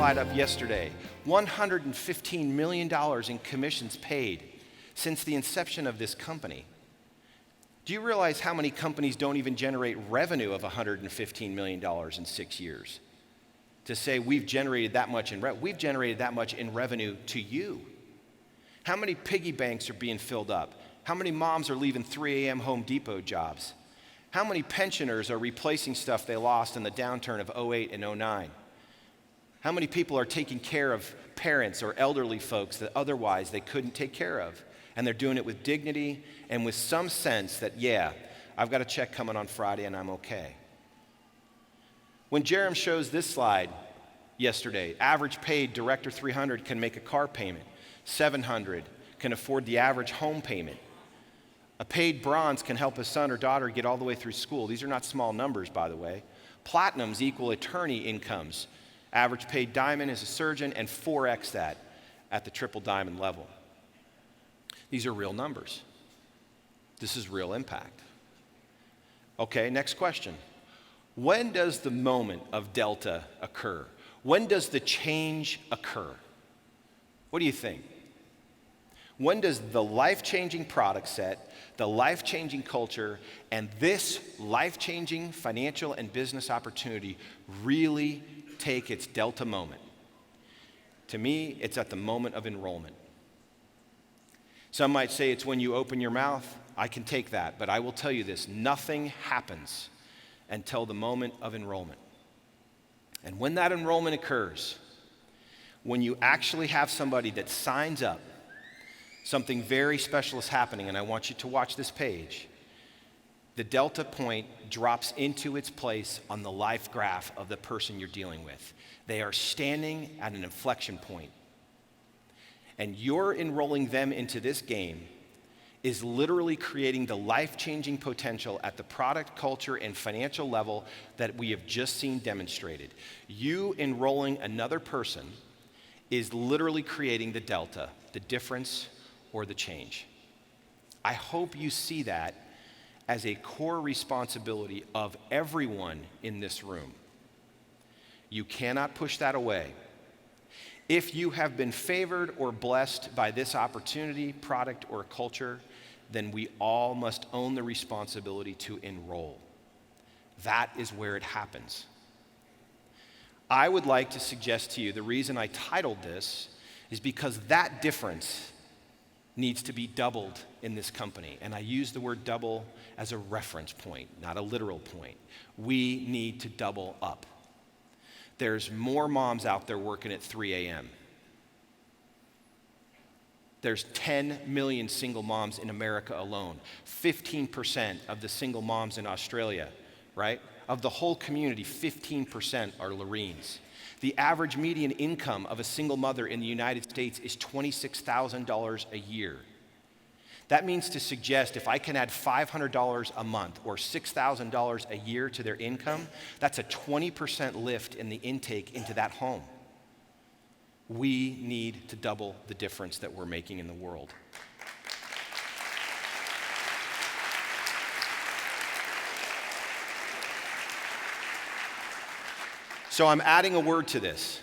slide up yesterday. $115 million in commissions paid since the inception of this company. Do you realize how many companies don't even generate revenue of $115 million in 6 years? To say we've generated that much we've generated that much in revenue to you. How many piggy banks are being filled up? How many moms are leaving 3 a.m. Home Depot jobs? How many pensioners are replacing stuff they lost in the downturn of 08 and 09? How many people are taking care of parents or elderly folks that otherwise they couldn't take care of? And they're doing it with dignity and with some sense that, yeah, I've got a check coming on Friday and I'm okay. When Jerem shows this slide yesterday, average paid Director 300 can make a car payment. 700 can afford the average home payment. A paid bronze can help a son or daughter get all the way through school. These are not small numbers, by the way. Platinums equal attorney incomes. Average paid diamond is a surgeon, and 4x that at the triple diamond level. These are real numbers. This is real impact. Okay, next question. When does the moment of delta occur? When does the change occur? What do you think? When does the life-changing product set, the life-changing culture, and this life-changing financial and business opportunity really take its delta moment? To me, it's at the moment of enrollment. Some might say it's when you open your mouth. I can take that, but I will tell you this, nothing happens until the moment of enrollment. And when that enrollment occurs, when you actually have somebody that signs up, something very special is happening, and I want you to watch this page. The delta point drops into its place on the life graph of the person you're dealing with. They are standing at an inflection point. And you're enrolling them into this game is literally creating the life-changing potential at the product, culture, and financial level that we have just seen demonstrated. You enrolling another person is literally creating the delta, the difference, or the change. I hope you see that as a core responsibility of everyone in this room. You cannot push that away. If you have been favored or blessed by this opportunity, product, or culture, then we all must own the responsibility to enroll. That is where it happens. I would like to suggest to you the reason I titled this is because that difference needs to be doubled in this company. And I use the word double as a reference point, not a literal point. We need to double up. There's more moms out there working at 3 a.m. There's 10 million single moms in America alone. 15% of the single moms in Australia, right? Of the whole community, 15% are Loreens. The average median income of a single mother in the United States is $26,000 a year. That means to suggest if I can add $500 a month or $6,000 a year to their income, that's a 20% lift in the intake into that home. We need to double the difference that we're making in the world. So I'm adding a word to this.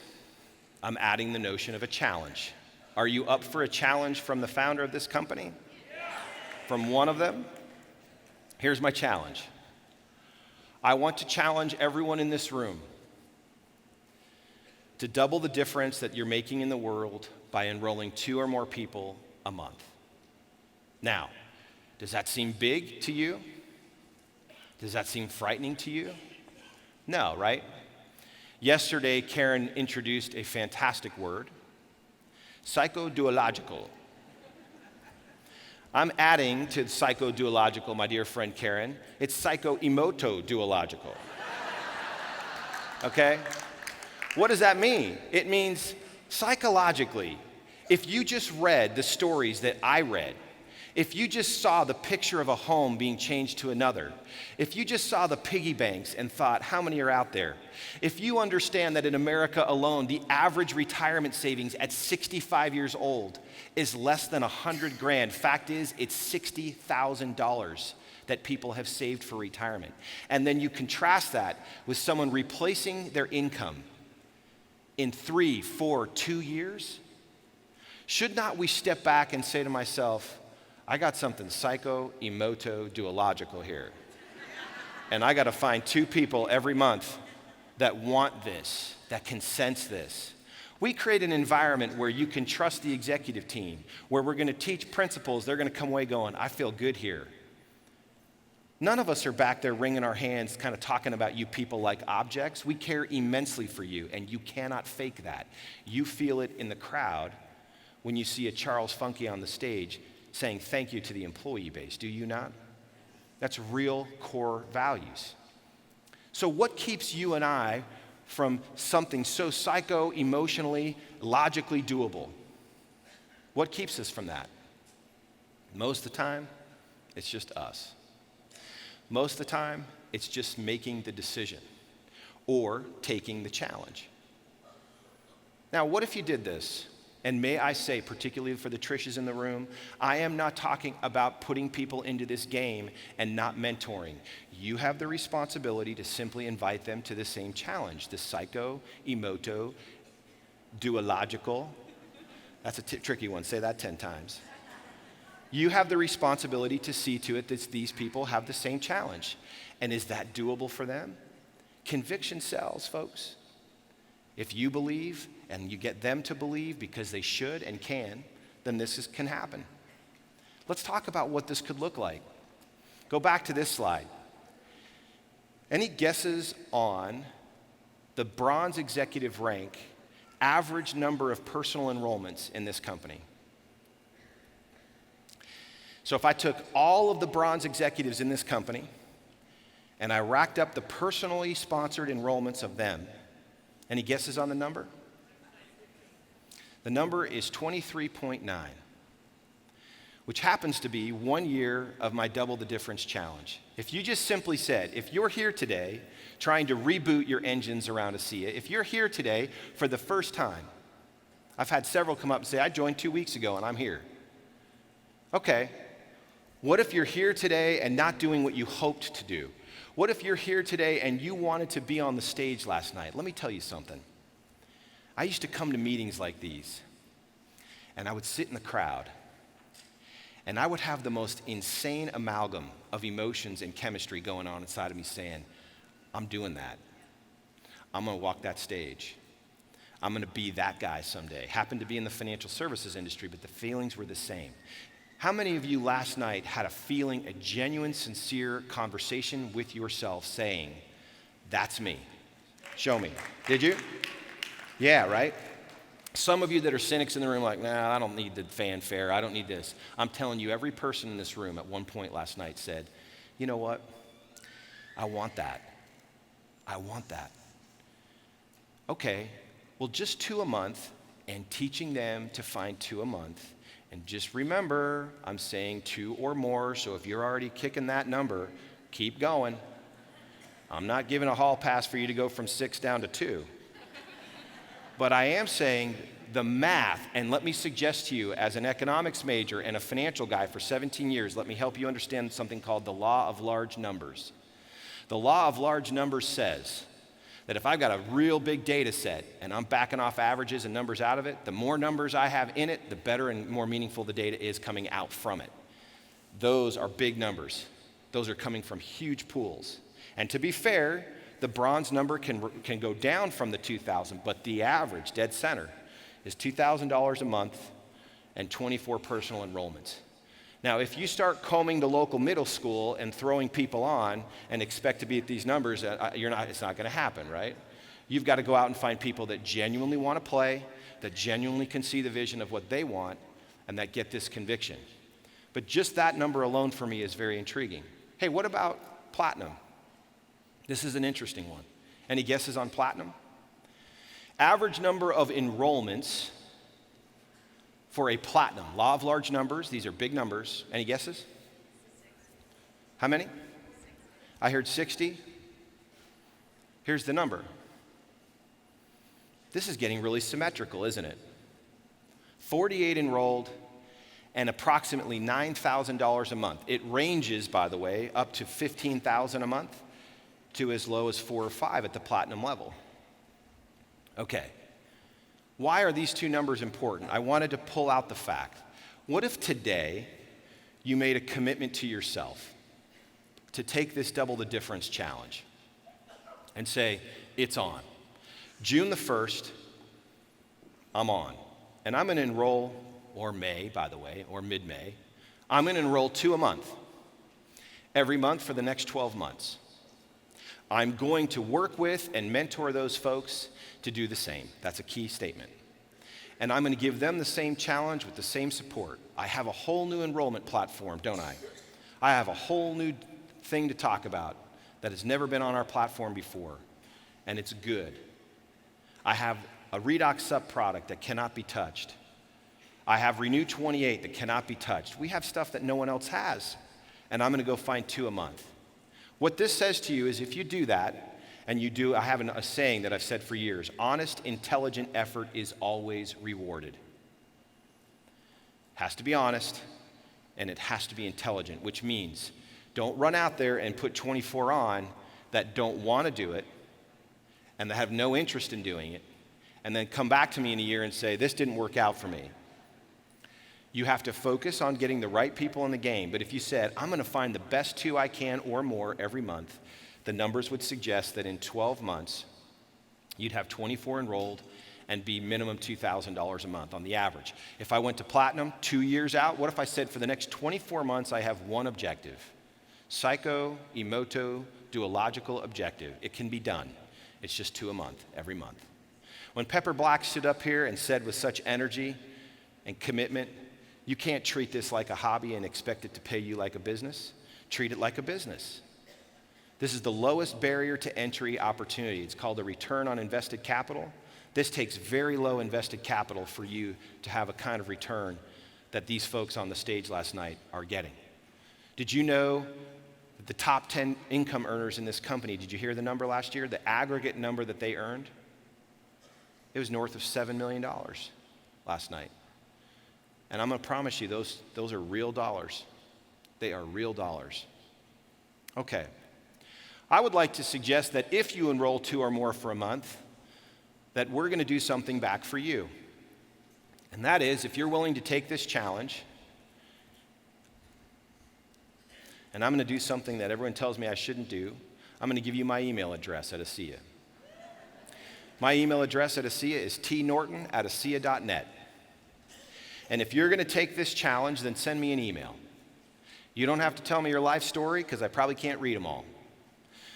I'm adding the notion of a challenge. Are you up for a challenge from the founder of this company? From one of them? Here's my challenge. I want to challenge everyone in this room to double the difference that you're making in the world by enrolling 2 or more people a month. Now, does that seem big to you? Does that seem frightening to you? No, right? Yesterday, Karen introduced a fantastic word, psychoduological. I'm adding to psychoduological, my dear friend Karen, it's psycho-emoto-duological. Okay? What does that mean? It means psychologically, if you just read the stories that I read, if you just saw the picture of a home being changed to another, if you just saw the piggy banks and thought, how many are out there? If you understand that in America alone, the average retirement savings at 65 years old is less than $100,000. Fact is, it's $60,000 that people have saved for retirement. And then you contrast that with someone replacing their income in 3, 4, 2 years? Should not we step back and say to myself, I got something psycho-emoto-duological here. And I got to find 2 people every month that want this, that can sense this. We create an environment where you can trust the executive team, where we're going to teach principles. They're going to come away going, I feel good here. None of us are back there wringing our hands, kind of talking about you people like objects. We care immensely for you, and you cannot fake that. You feel it in the crowd when you see a Charles Funky on the stage saying thank you to the employee base, do you not? That's real core values. So what keeps you and I from something so psycho-emotionally, logically doable? What keeps us from that? Most of the time, it's just us. Most of the time, it's just making the decision or taking the challenge. Now, what if you did this? And may I say, particularly for the Trishes in the room, I am not talking about putting people into this game and not mentoring. You have the responsibility to simply invite them to the same challenge, the psycho-emoto, duological. That's a tricky one. Say that 10 times. You have the responsibility to see to it that these people have the same challenge. And is that doable for them? Conviction sells, folks. If you believe and you get them to believe because they should and can, then can happen. Let's talk about what this could look like. Go back to this slide. Any guesses on the bronze executive rank average number of personal enrollments in this company? So if I took all of the bronze executives in this company and I racked up the personally sponsored enrollments of them, any guesses on the number? The number is 23.9, which happens to be 1 year of my Double the Difference challenge. If you just simply said, if you're here today trying to reboot your engines around ASEA, if you're here today for the first time, I've had several come up and say, I joined 2 weeks ago and I'm here. Okay, what if you're here today and not doing what you hoped to do? What if you're here today and you wanted to be on the stage last night? Let me tell you something. I used to come to meetings like these, and I would sit in the crowd, and I would have the most insane amalgam of emotions and chemistry going on inside of me saying, I'm doing that. I'm going to walk that stage. I'm going to be that guy someday. Happened to be in the financial services industry, but the feelings were the same. How many of you last night had a feeling, a genuine, sincere conversation with yourself saying, that's me? Show me. Did you? Yeah, right? Some of you that are cynics in the room are like, nah, I don't need the fanfare. I don't need this. I'm telling you, every person in this room at one point last night said, you know what? I want that. I want that. Okay, well, just 2 a month and teaching them to find 2 a month. And just remember, I'm saying 2 or more, so if you're already kicking that number, keep going. I'm not giving a hall pass for you to go from 6 down to 2. But I am saying the math, and let me suggest to you, as an economics major and a financial guy for 17 years, let me help you understand something called the law of large numbers. The law of large numbers says that if I've got a real big data set and I'm backing off averages and numbers out of it, the more numbers I have in it, the better and more meaningful the data is coming out from it. Those are big numbers. Those are coming from huge pools. And to be fair, the bronze number can go down from the 2,000, but the average, dead center, is $2,000 a month and 24 personal enrollments. Now, if you start combing the local middle school and throwing people on and expect to be at these numbers, it's not going to happen, right? You've got to go out and find people that genuinely want to play, that genuinely can see the vision of what they want, and that get this conviction. But just that number alone for me is very intriguing. Hey, what about platinum? This is an interesting one. Any guesses on platinum? Average number of enrollments for a platinum. Law of large numbers. These are big numbers. Any guesses? How many? I heard 60. Here's the number. This is getting really symmetrical, isn't it? 48 enrolled and approximately $9,000 a month. It ranges, by the way, up to $15,000 a month to as low as 4 or 5 at the platinum level. Okay, Why are these two numbers important? I wanted to pull out the fact. What if today you made a commitment to yourself to take this double the difference challenge and say, it's on. June the 1st, I'm on. And I'm going to enroll, or May, by the way, or mid-May. I'm going to enroll 2 a month, every month for the next 12 months. I'm going to work with and mentor those folks to do the same. That's a key statement. And I'm going to give them the same challenge with the same support. I have a whole new enrollment platform, don't I? I have a whole new thing to talk about that has never been on our platform before, and it's good. I have a Redox Sup product that cannot be touched. I have Renew 28 that cannot be touched. We have stuff that no one else has, and I'm going to go find 2 a month. What this says to you is if you do that, and you do, I have a saying that I've said for years, honest, intelligent effort is always rewarded. Has to be honest, and it has to be intelligent, which means don't run out there and put 24 on that don't want to do it and that have no interest in doing it, and then come back to me in a year and say, this didn't work out for me. You have to focus on getting the right people in the game. But if you said, I'm going to find the best 2 I can or more every month, the numbers would suggest that in 12 months, you'd have 24 enrolled and be minimum $2,000 a month on the average. If I went to platinum 2 years out, what if I said for the next 24 months, I have one objective? Psycho, emoto, duological objective. It can be done. It's just 2 a month, every month. When Pepper Black stood up here and said with such energy and commitment, you can't treat this like a hobby and expect it to pay you like a business. Treat it like a business. This is the lowest barrier to entry opportunity. It's called a return on invested capital. This takes very low invested capital for you to have a kind of return that these folks on the stage last night are getting. Did you know that the top 10 income earners in this company, did you hear the number last year? The aggregate number that they earned? It was north of $7 million last night. And I'm going to promise you, those are real dollars. They are real dollars. Okay. I would like to suggest that if you enroll 2 or more for a month, that we're going to do something back for you. And that is, if you're willing to take this challenge, and I'm going to do something that everyone tells me I shouldn't do, I'm going to give you my email address at ASEA. My email address at ASEA is tnorton@asea.net. And if you're going to take this challenge, then send me an email. You don't have to tell me your life story because I probably can't read them all.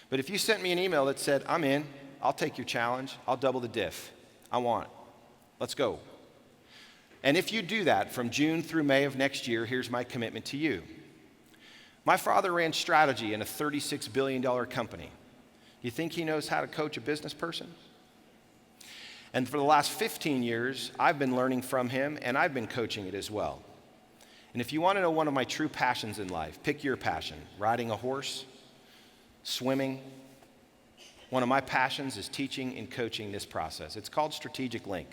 But if you sent me an email that said, I'm in, I'll take your challenge, I'll double the diff. I want it. Let's go. And if you do that from June through May of next year, here's my commitment to you. My father ran strategy in a $36 billion company. You think he knows how to coach a business person? And for the last 15 years, I've been learning from him, and I've been coaching it as well. And if you want to know one of my true passions in life, pick your passion. Riding a horse, swimming. One of my passions is teaching and coaching this process. It's called Strategic Link.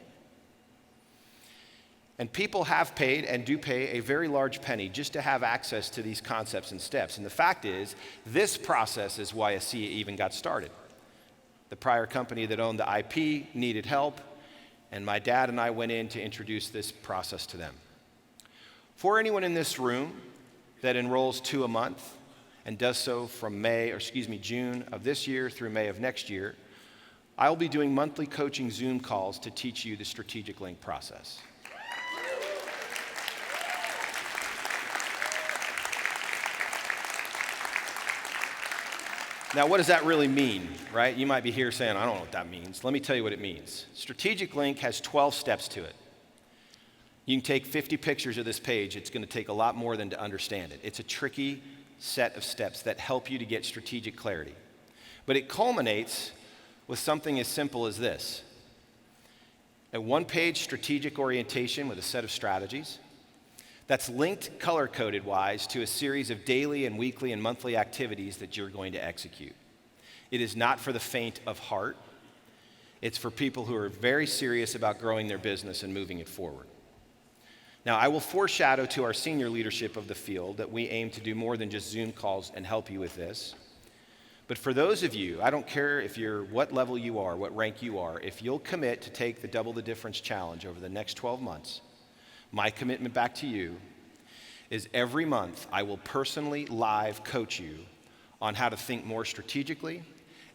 And people have paid and do pay a very large penny just to have access to these concepts and steps. And the fact is, this process is why ASEA even got started. The prior company that owned the IP needed help, and my dad and I went in to introduce this process to them. For anyone in this room that enrolls 2 a month and does so from June of this year through May of next year, I'll be doing monthly coaching Zoom calls to teach you the Strategic Link process. Now, what does that really mean, right? You might be here saying, I don't know what that means. Let me tell you what it means. Strategic Link has 12 steps to it. You can take 50 pictures of this page. It's going to take a lot more than to understand it. It's a tricky set of steps that help you to get strategic clarity. But it culminates with something as simple as this: a one-page strategic orientation with a set of strategies that's linked color-coded wise to a series of daily and weekly and monthly activities that you're going to execute. It is not for the faint of heart. It's for people who are very serious about growing their business and moving it forward. Now, I will foreshadow to our senior leadership of the field that we aim to do more than just Zoom calls and help you with this. But for those of you, I don't care if you're what level you are, what rank you are, if you'll commit to take the Double the Difference challenge over the next 12 months, my commitment back to you is every month I will personally live coach you on how to think more strategically,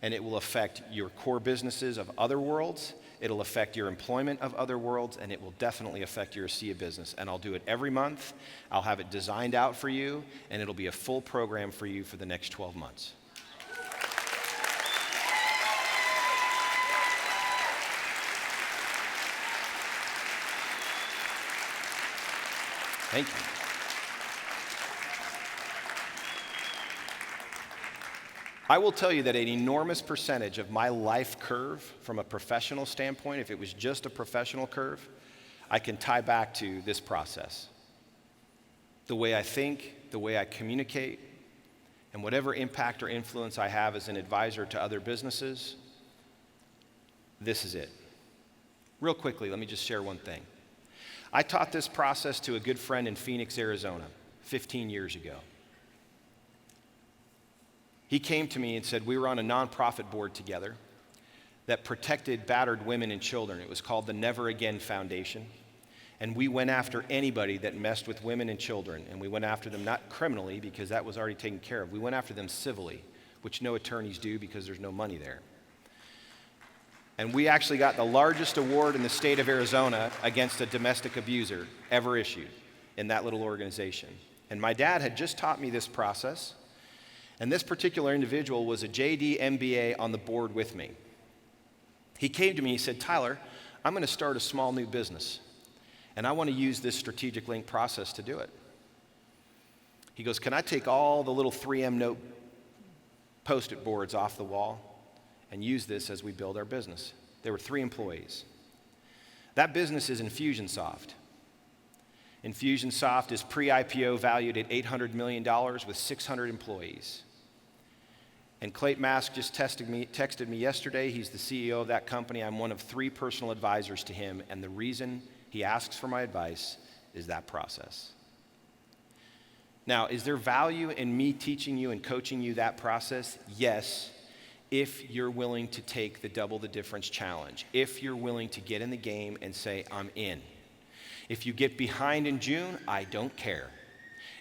and it will affect your core businesses of other worlds, it'll affect your employment of other worlds, and it will definitely affect your ASEA business. And I'll do it every month. I'll have it designed out for you, and it'll be a full program for you for the next 12 months. Thank you. I will tell you that an enormous percentage of my life curve from a professional standpoint, if it was just a professional curve, I can tie back to this process. The way I think, the way I communicate, and whatever impact or influence I have as an advisor to other businesses, this is it. Real quickly, let me just share one thing. I taught this process to a good friend in Phoenix, Arizona, 15 years ago. He came to me and said, we were on a nonprofit board together that protected battered women and children. It was called the Never Again Foundation. And we went after anybody that messed with women and children. And we went after them not criminally, because that was already taken care of. We went after them civilly, which no attorneys do because there's no money there. And we actually got the largest award in the state of Arizona against a domestic abuser ever issued in that little organization. And my dad had just taught me this process. And this particular individual was a JD MBA on the board with me. He came to me, he said, Tyler, I'm going to start a small new business. And I want to use this strategic link process to do it. He goes, can I take all the little 3M note post-it boards off the wall and use this as we build our business? There were 3 employees. That business is Infusionsoft. Infusionsoft is pre-IPO valued at $800 million with 600 employees. And Clayton Mask just texted me yesterday. He's the CEO of that company. I'm one of 3 personal advisors to him, and the reason he asks for my advice is that process. Now, is there value in me teaching you and coaching you that process? Yes, if you're willing to take the Double the Difference challenge, if you're willing to get in the game and say, I'm in. If you get behind in June, I don't care.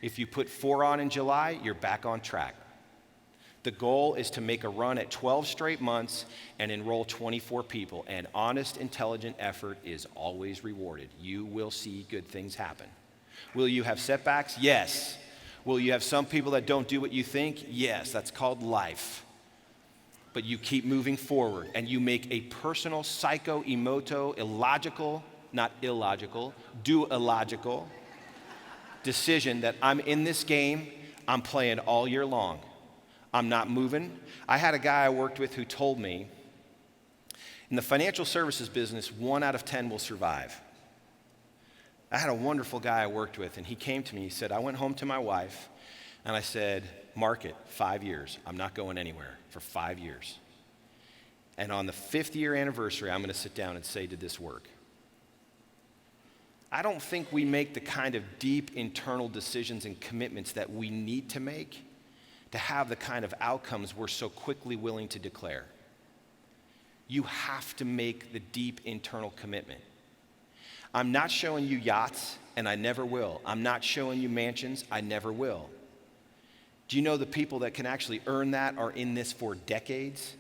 If you put 4 on in July, you're back on track. The goal is to make a run at 12 straight months and enroll 24 people, and honest, intelligent effort is always rewarded. You will see good things happen. Will you have setbacks? Yes. Will you have some people that don't do what you think? Yes, that's called life. But you keep moving forward, and you make a personal, psycho-emoto, illogical, not illogical, illogical decision that I'm in this game, I'm playing all year long. I'm not moving. I had a guy I worked with who told me, in the financial services business, 1 out of 10 will survive. I had a wonderful guy I worked with, and he came to me, he said, I went home to my wife, and I said, mark it, 5 years. I'm not going anywhere for 5 years. And on the 5th year anniversary, I'm going to sit down and say, did this work? I don't think we make the kind of deep internal decisions and commitments that we need to make to have the kind of outcomes we're so quickly willing to declare. You have to make the deep internal commitment. I'm not showing you yachts, and I never will. I'm not showing you mansions, I never will. Do you know the people that can actually earn that are in this for decades?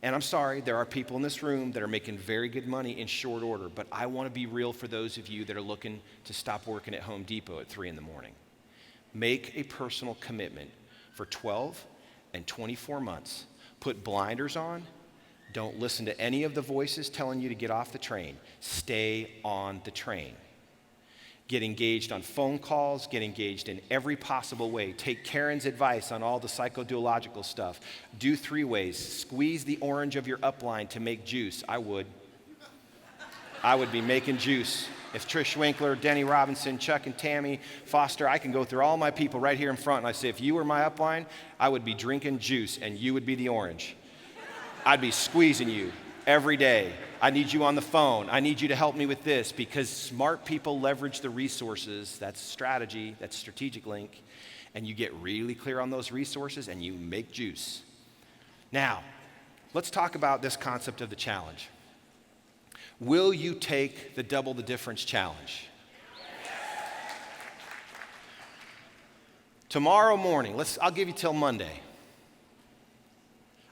And I'm sorry, there are people in this room that are making very good money in short order, but I want to be real for those of you that are looking to stop working at Home Depot at 3 in the morning. Make a personal commitment for 12 and 24 months. Put blinders on. Don't listen to any of the voices telling you to get off the train. Stay on the train. Get engaged on phone calls, get engaged in every possible way. Take Karen's advice on all the psychoduological stuff. Do 3 ways. Squeeze the orange of your upline to make juice. I would be making juice. If Trish Winkler, Denny Robinson, Chuck and Tammy Foster, I can go through all my people right here in front, and I say, if you were my upline, I would be drinking juice, and you would be the orange. I'd be squeezing you every day. I need you on the phone. I need you to help me with this, because smart people leverage the resources. That's strategy, that's strategic link, and you get really clear on those resources and you make juice. Now, let's talk about this concept of the challenge. Will you take the double the difference challenge? Tomorrow morning, I'll give you till Monday.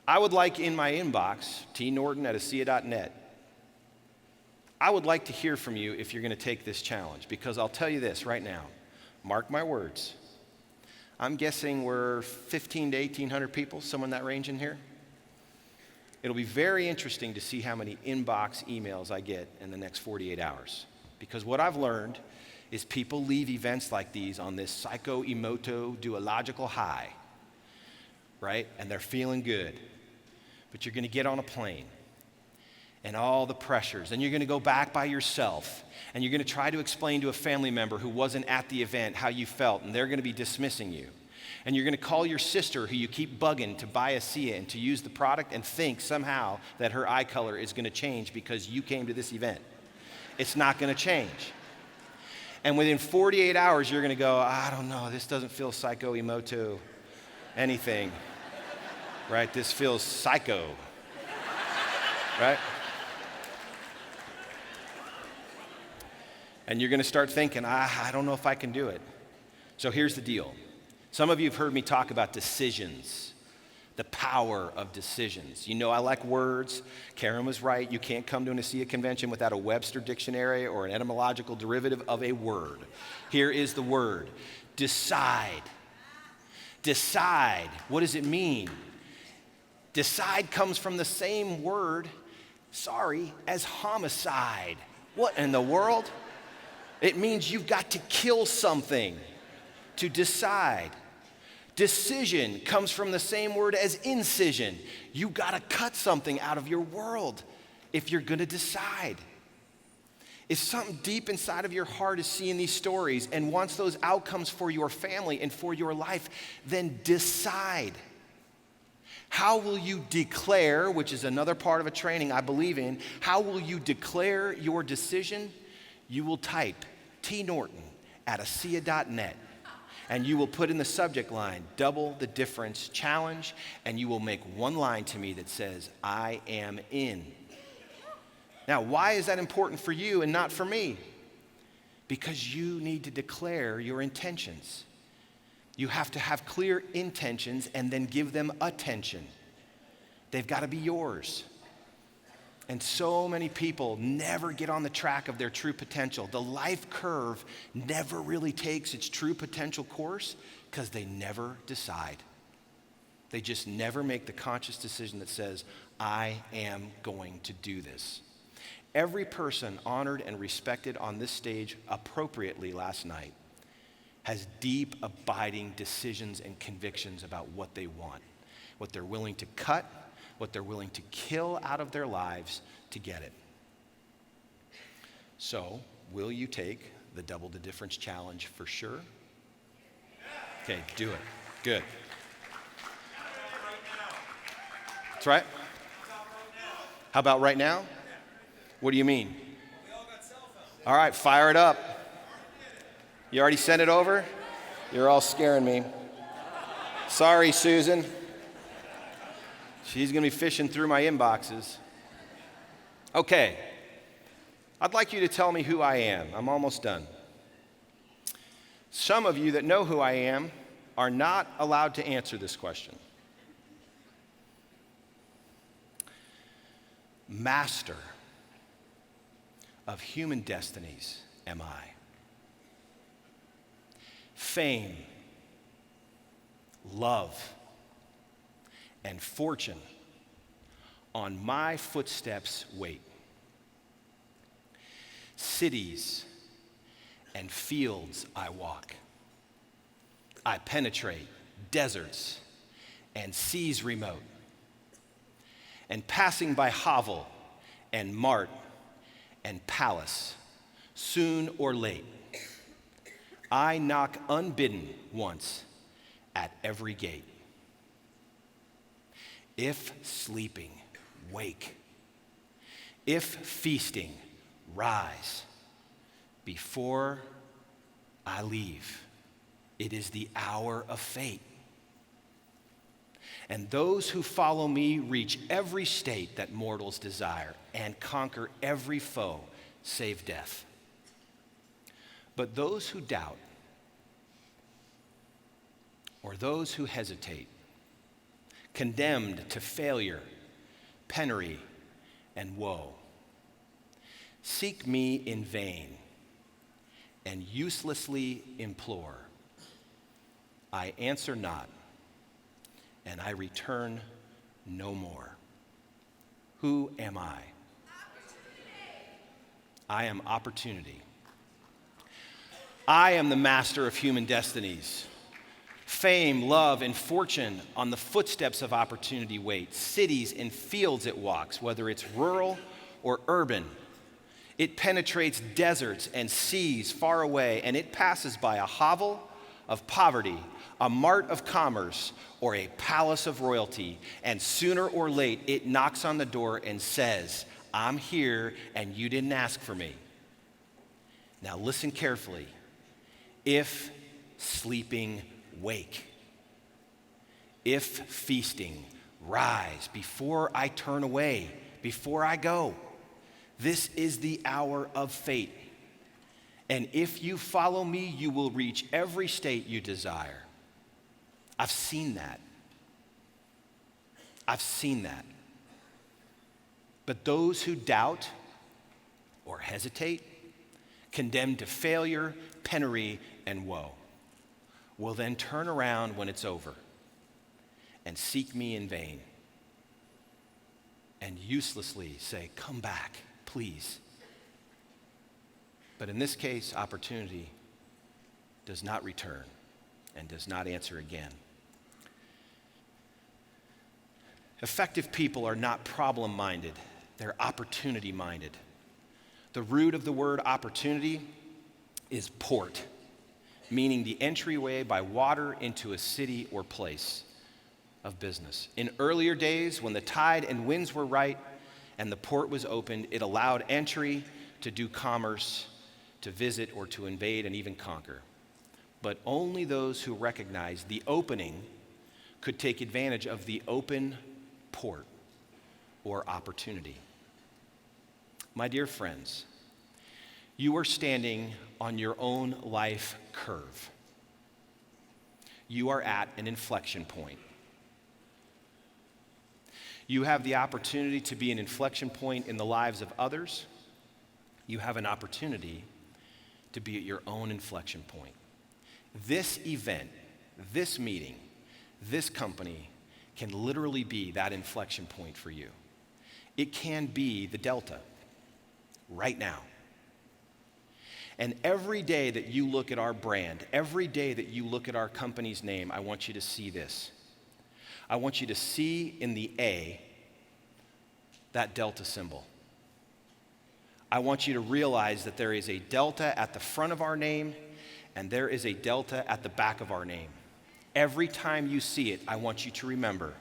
I would like in my inbox, tnorton@asea.net, I would like to hear from you if you're going to take this challenge, because I'll tell you this right now, mark my words. I'm guessing we're 1,500 to 1,800 people, somewhere in that range in here. It'll be very interesting to see how many inbox emails I get in the next 48 hours. Because what I've learned is people leave events like these on this psycho-emoto-duological high, right? And they're feeling good. But you're going to get on a plane and all the pressures, and you're going to go back by yourself, and you're going to try to explain to a family member who wasn't at the event how you felt, and they're going to be dismissing you. And you're going to call your sister, who you keep bugging to buy ASEA and to use the product, and think somehow that her eye color is going to change because you came to this event. It's not going to change. And within 48 hours, you're going to go, I don't know, this doesn't feel psycho-emoto anything, right? This feels psycho, right? And you're going to start thinking, I don't know if I can do it. So here's the deal. Some of you have heard me talk about decisions, the power of decisions. You know I like words. Karen was right. You can't come to an ASEA convention without a Webster dictionary or an etymological derivative of a word. Here is the word, decide. Decide. What does it mean? Decide comes from the same word, as homicide. What in the world? It means you've got to kill something to decide. Decision comes from the same word as incision. You got to cut something out of your world if you're going to decide. If something deep inside of your heart is seeing these stories and wants those outcomes for your family and for your life, then decide. How will you declare, which is another part of a training I believe in, how will you declare your decision? You will type tnorton@asea.net, and you will put in the subject line, double the difference challenge, and you will make one line to me that says, I am in. Now, why is that important for you and not for me? Because you need to declare your intentions. You have to have clear intentions and then give them attention. They've got to be yours. And so many people never get on the track of their true potential. The life curve never really takes its true potential course because they never decide. They just never make the conscious decision that says, I am going to do this. Every person honored and respected on this stage appropriately last night has deep, abiding decisions and convictions about what they want, what they're willing to cut, what they're willing to kill out of their lives to get it. So, will you take the double the difference challenge for sure? Okay, do it. Good. That's right. How about right now? What do you mean? All right, fire it up. You already sent it over? You're all scaring me. Sorry, Susan. She's going to be fishing through my inboxes. Okay. I'd like you to tell me who I am. I'm almost done. Some of you that know who I am are not allowed to answer this question. Master of human destinies am I. Fame, love, and fortune on my footsteps wait. Cities and fields I walk. I penetrate deserts and seas remote. And passing by hovel and mart and palace, soon or late, I knock unbidden once at every gate. If sleeping, wake. If feasting, rise. Before I leave, it is the hour of fate. And those who follow me reach every state that mortals desire and conquer every foe save death. But those who doubt, or those who hesitate, condemned to failure, penury, and woe, seek me in vain and uselessly implore. I answer not, and I return no more. Who am I? I am opportunity. I am the master of human destinies. Fame, love, and fortune on the footsteps of opportunity wait. Cities and fields it walks, whether it's rural or urban. It penetrates deserts and seas far away, and it passes by a hovel of poverty, a mart of commerce, or a palace of royalty. And sooner or late, it knocks on the door and says, I'm here and you didn't ask for me. Now listen carefully. If sleeping, wake. If feasting, rise before I turn away, before I go. This is the hour of fate. And if you follow me, you will reach every state you desire. I've seen that. I've seen that. But those who doubt or hesitate, condemned to failure, penury, and woe, will then turn around when it's over and seek me in vain and uselessly say, come back, please. But in this case, opportunity does not return and does not answer again. Effective people are not problem-minded, they're opportunity-minded. The root of the word opportunity is port, meaning the entryway by water into a city or place of business. In earlier days, when the tide and winds were right and the port was opened, it allowed entry to do commerce, to visit or to invade and even conquer. But only those who recognized the opening could take advantage of the open port or opportunity. My dear friends, you are standing on your own life curve. You are at an inflection point. You have the opportunity to be an inflection point in the lives of others. You have an opportunity to be at your own inflection point. This event, this meeting, this company can literally be that inflection point for you. It can be the delta right now. And every day that you look at our brand, every day that you look at our company's name, I want you to see this. I want you to see in the A that delta symbol. I want you to realize that there is a delta at the front of our name and there is a delta at the back of our name. Every time you see it, I want you to remember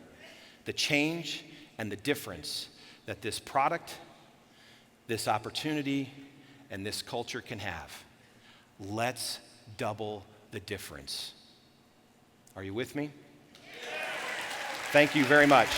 the change and the difference that this product, this opportunity, and this culture can have. Let's double the difference. Are you with me? Thank you very much.